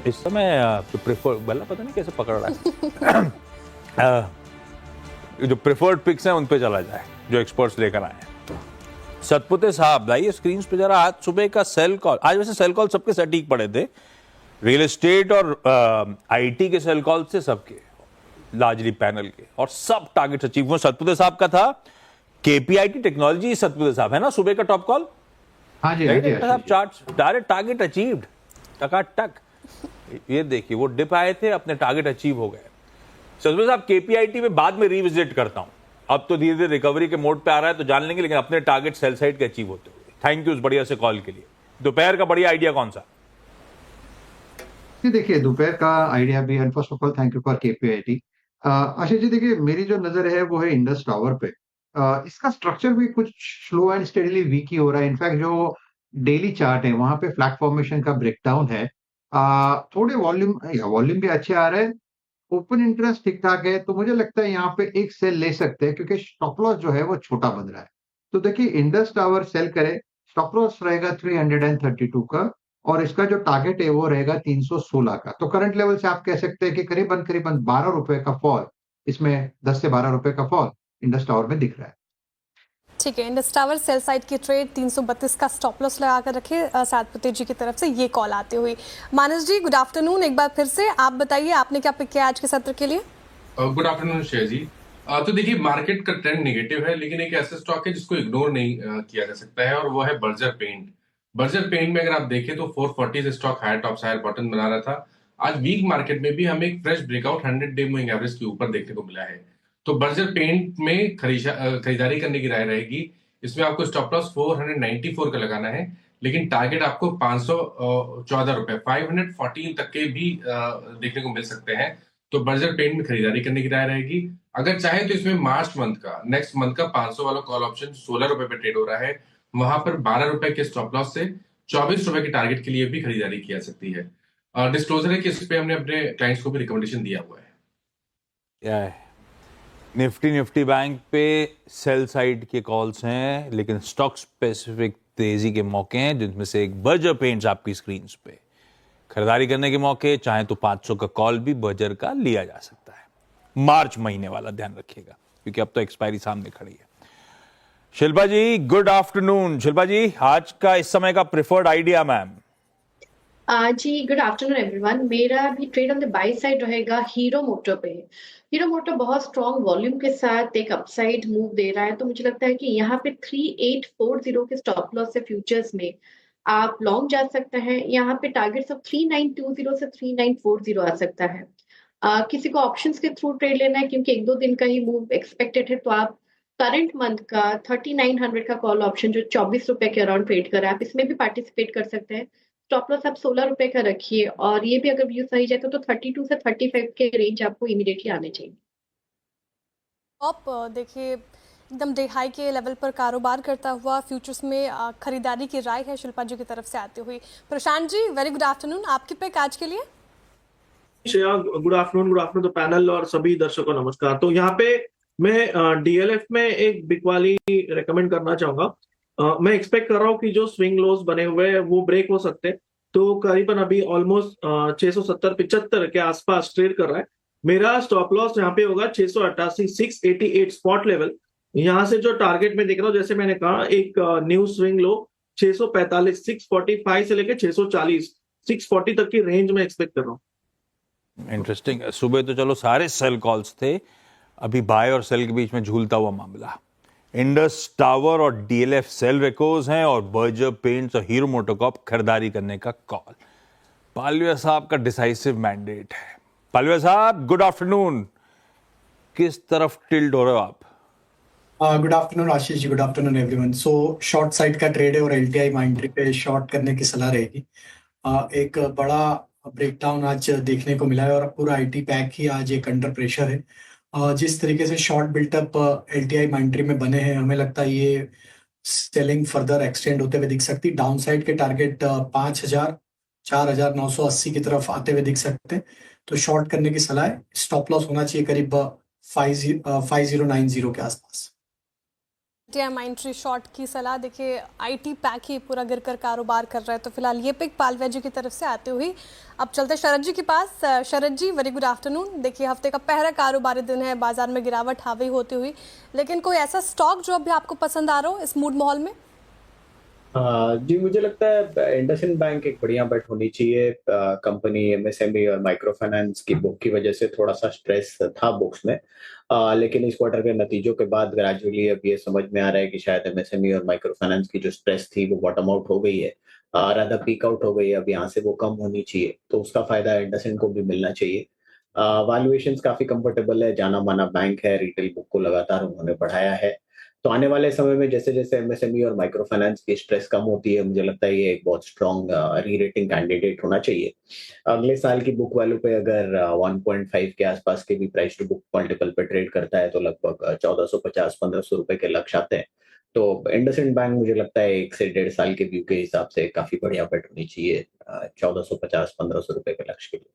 इस समय प्रेफर बल्ला पता नहीं कैसे पकड़ रहा है। जो प्रेफर्ड पिक्स हैं उन पे चला जाए जो एक्सपर्ट्स लेकर आए हैं। सतपुते साहब लाइए स्क्रीन पे जरा। आज सुबह का सेल कॉल, आज वैसे सेल कॉल सबके सटीक पड़े थे, रियल एस्टेट और आईटी के सेल कॉल से सबके लार्जली पैनल के, और सब टारगेट अचीव हुए। सतपुते साहब का था केपीआईटी टेक्नोलॉजी, सतपुते साहब है ना सुबह का टॉप कॉल। हाँ जी, हाँ जी, साहब चार्ट्स डायरेक्ट टारगेट अचीव्ड टकाटक। ये देखिए वो डिप आए थे, अपने टारगेट अचीव हो गए। सतपुते साहब केपीआईटी में बाद में रिविजिट करता हूं, अब तो धीरे धीरे रिकवरी के मोड पे आ रहा है तो जान लेंगे, लेकिन अपने टारगेट सेल साइड के अचीव होते हुए। थैंक यू उस बढ़िया से कॉल के लिए। दोपहर का बढ़िया आइडिया कौन सा? देखिए दोपहर का आइडिया भी, and first of all thank you for KPIT. Ashish ji देखिए, मेरी जो नजर है वो है इंडस टावर पे। इसका स्ट्रक्चर भी कुछ स्लो एंड स्टेडीली वीक ही हो रहा है। इनफैक्ट जो डेली चार्ट है वहां पे फ्लैग फॉर्मेशन का ब्रेकडाउन है। थोड़े वॉल्यूम भी अच्छे आ रहे हैं, ओपन इंटरेस्ट ठीक ठाक है, तो मुझे लगता है यहाँ पे एक सेल ले सकते हैं क्योंकि स्टॉप लॉस जो है वो छोटा बन रहा है। तो देखिए इंडस टावर सेल करे, स्टॉप लॉस रहेगा 332 का, और इसका जो टारगेट है वो रहेगा 316 का। तो करंट लेवल से आप कह सकते हैं कि करीबन करीबन 12 रुपए का फॉल, इसमें 10 से 12 रुपए का फॉल इंडस टावर में दिख रहा है। ठीक है, इंडस टावर सेल साइड की ट्रेड 332 का स्टॉप लॉस लगा कर रखे सातपुते जी की तरफ से ये कॉल आते हुए। मानस जी गुड आफ्टरनून, एक बार फिर से आप बताइए आपने क्या पिक किया आज के सत्र के लिए? गुड आफ्टरनून शेयर जी। तो देखिए मार्केट का ट्रेंड नेगेटिव है, लेकिन एक ऐसा स्टॉक है जिसको इग्नोर नहीं किया जा सकता है, और वो है बर्जर पेंट। बर्जर पेंट में अगर आप देखें तो 440 से stock higher top higher bottom बना रहा था। आज वीक मार्केट में भी हमें एक fresh breakout 100 day moving average के ऊपर देखने को मिला है। तो बर्जर पेंट में खरीदारी करने की राय रहेगी। इसमें आपको स्टॉप लॉस 494 का लगाना है, लेकिन टारगेट आपको 514 रुपए 514 तक के भी देखने को मिल सकते हैं। तो बर्जर पेंट में खरीदारी करने की राय रहेगी। अगर चाहे तो इसमें मार्च मंथ का, नेक्स्ट मंथ का 500 वाला कॉल ऑप्शन 16 रुपए पे ट्रेड हो रहा है, वहां पर 12 रुपए के स्टॉप लॉस से 24 रुपए के टारगेट के लिए भी खरीदारी की जा सकती है। डिस्क्लोजर है कि इस पे हमने अपने क्लाइंट्स को भी रिकमेंडेशन दिया हुआ है। क्या है, निफ्टी बैंक पे सेल साइड के कॉल्स हैं, लेकिन स्टॉक स्पेसिफिक तेजी के मौके हैं, जिनमें से एक बर्जर पेंट्स आपकी स्क्रीन पे। खरीदारी करने के मौके चाहे तो 500 का कॉल भी बर्जर का लिया जा सकता है, मार्च महीने वाला ध्यान रखिएगा, क्योंकि अब तो एक्सपायरी सामने खड़ी है। शिल्पा जी गुड आफ्टरनून। शिल्पा जी आज का इस समय का प्रेफर्ड आइडिया मैम? जी गुड आफ्टरनून एवरीवन। मेरा भी trade on the by side रहेगा हीरो मोटर पे। हीरो मोटर बहुत स्ट्रॉन्ग वॉल्यूम के साथ एक अपसाइड मूव दे रहा है, तो मुझे लगता है कि यहाँ पे 3840 के स्टॉप लॉस से फ्यूचर्स में आप लॉन्ग जा सकते हैं। यहाँ पे टारगेट सब 3920 से 3940 आ सकता है। किसी को ऑप्शंस के थ्रू ट्रेड लेना है क्योंकि एक दो दिन का ही मूव एक्सपेक्टेड है, तो आप करंट मंथ का 3900 का कॉल ऑप्शन जो 24 रुपए के अराउंड ट्रेड कर रहा है, आप इसमें भी पार्टिसिपेट कर सकते हैं। स्टॉप लॉस आप 16 रुपए का रखिए, और ये भी अगर व्यू सही जाए तो 32 से 35 के रेंज आपको इमीडिएटली आने चाहिए। आप देखिए एकदम डे हाई के लेवल पर कारोबार करता हुआ फ्यूचर्स में खरीदारी की राय है शिल्पा जी की तरफ से आती हुई। Prashant ji very good afternoon, आपकी पिक आज के लिए? श्रेया गुड आफ्टरनून तो पैनल और सभी दर्शकों नमस्कार। तो यहाँ पे मैं डीएलएफ में एक बिग वाली रेकमेंड करना चाहूंगा। मैं एक्सपेक्ट कर रहा हूँ कि जो स्विंग लोज बने हुए हैं वो ब्रेक हो सकते हैं, तो करीबन अभी ऑलमोस्ट 670-75 के आसपास ट्रेड कर रहा है। मेरा स्टॉप लॉस यहाँ पे होगा 688 688 स्पॉट लेवल। यहाँ से जो टारगेट में देख रहा हूँ, जैसे मैंने कहा, एक न्यू स्विंग लो 645 645 से लेकर 640 640 तक की रेंज में एक्सपेक्ट कर रहा हूँ। इंटरेस्टिंग। सुबह तो चलो सारे सेल कॉल्स थे, अभी बाय और सेल के बीच में झूलता हुआ मामला। इंडस टावर और डीएलएफ सेल रेकोज हैं, और बर्जर पेंट्स और हीरो मोटोकॉर्प खरीदारी करने का कॉल। पालविया साहब का डिसाइसिव मैंडेट है। पालविया साहब गुड आफ्टरनून, किस तरफ टिल्ट हो रहे हो आप? Good afternoon Ashish ji, good afternoon everyone. So short side का ट्रेड है और एलटीआई माइंट्री पे शॉर्ट करने की सलाह रहेगी। एक बड़ा ब्रेकडाउन आज देखने को मिला है और पूरा आईटी पैक ही आज एक अंडर प्रेशर है। जिस तरीके से शॉर्ट बिल्टअप एलटीआई माइंट्री में बने हैं, हमें लगता है ये सेलिंग फर्दर एक्सटेंड होते हुए दिख सकती है। डाउन साइड के टारगेट 5000 4980 की तरफ आते हुए दिख सकते हैं, तो शॉर्ट करने की सलाह है। स्टॉप लॉस होना चाहिए करीब 5090 के आसपास। टीआई माइंट्री शॉर्ट की सलाह। देखिए आईटी पैक ही पूरा गिरकर कारोबार कर रहा है, तो फिलहाल ये पिक पालवे जी की तरफ से आते हुई अब चलते शरद जी के पास। शरद जी वेरी गुड आफ्टरनून। देखिए हफ्ते का पहला कारोबारी दिन है, बाजार में गिरावट हावी होती हुई, लेकिन कोई ऐसा स्टॉक जो अभी आपको पसंद आ रहा हो इस मूड माहौल में? जी मुझे लगता है इंडसइंड बैंक एक बढ़िया बेट होनी चाहिए। कंपनी एमएसएमई और माइक्रो फाइनेंस की बुक की वजह से थोड़ा सा स्ट्रेस था बुक्स में, लेकिन इस क्वार्टर के नतीजों के बाद ग्रेजुअली अब ये समझ में आ रहा है कि शायद एमएसएमई और माइक्रो फाइनेंस की जो स्ट्रेस थी वो बॉटम आउट हो गई है, रादर पीक आउट हो गई है। अब यहाँ से वो कम होनी चाहिए, तो उसका फायदा इंडसइंड को भी मिलना चाहिए। वैल्यूएशंस काफी कंफर्टेबल है, जाना माना बैंक है, रिटेल बुक को लगातार उन्होंने बढ़ाया है। तो आने वाले समय में जैसे जैसे एमएसएमई और माइक्रो फाइनेंस की स्ट्रेस कम होती है, मुझे लगता है ये एक बहुत स्ट्रॉन्ग री रेटिंग कैंडिडेट होना चाहिए। अगले साल की बुक वैल्यू पे अगर 1.5 के आसपास के भी प्राइस टू बुक मल्टीपल पे ट्रेड करता है तो लगभग 1450-1500 रुपए के लक्ष्य आते हैं। तो इंडसइंड बैंक मुझे लगता है 1 से 1.5 साल के व्यू के हिसाब से काफी बढ़िया बेट होनी चाहिए 1450-1500 रुपए के लक्ष्य के लिए।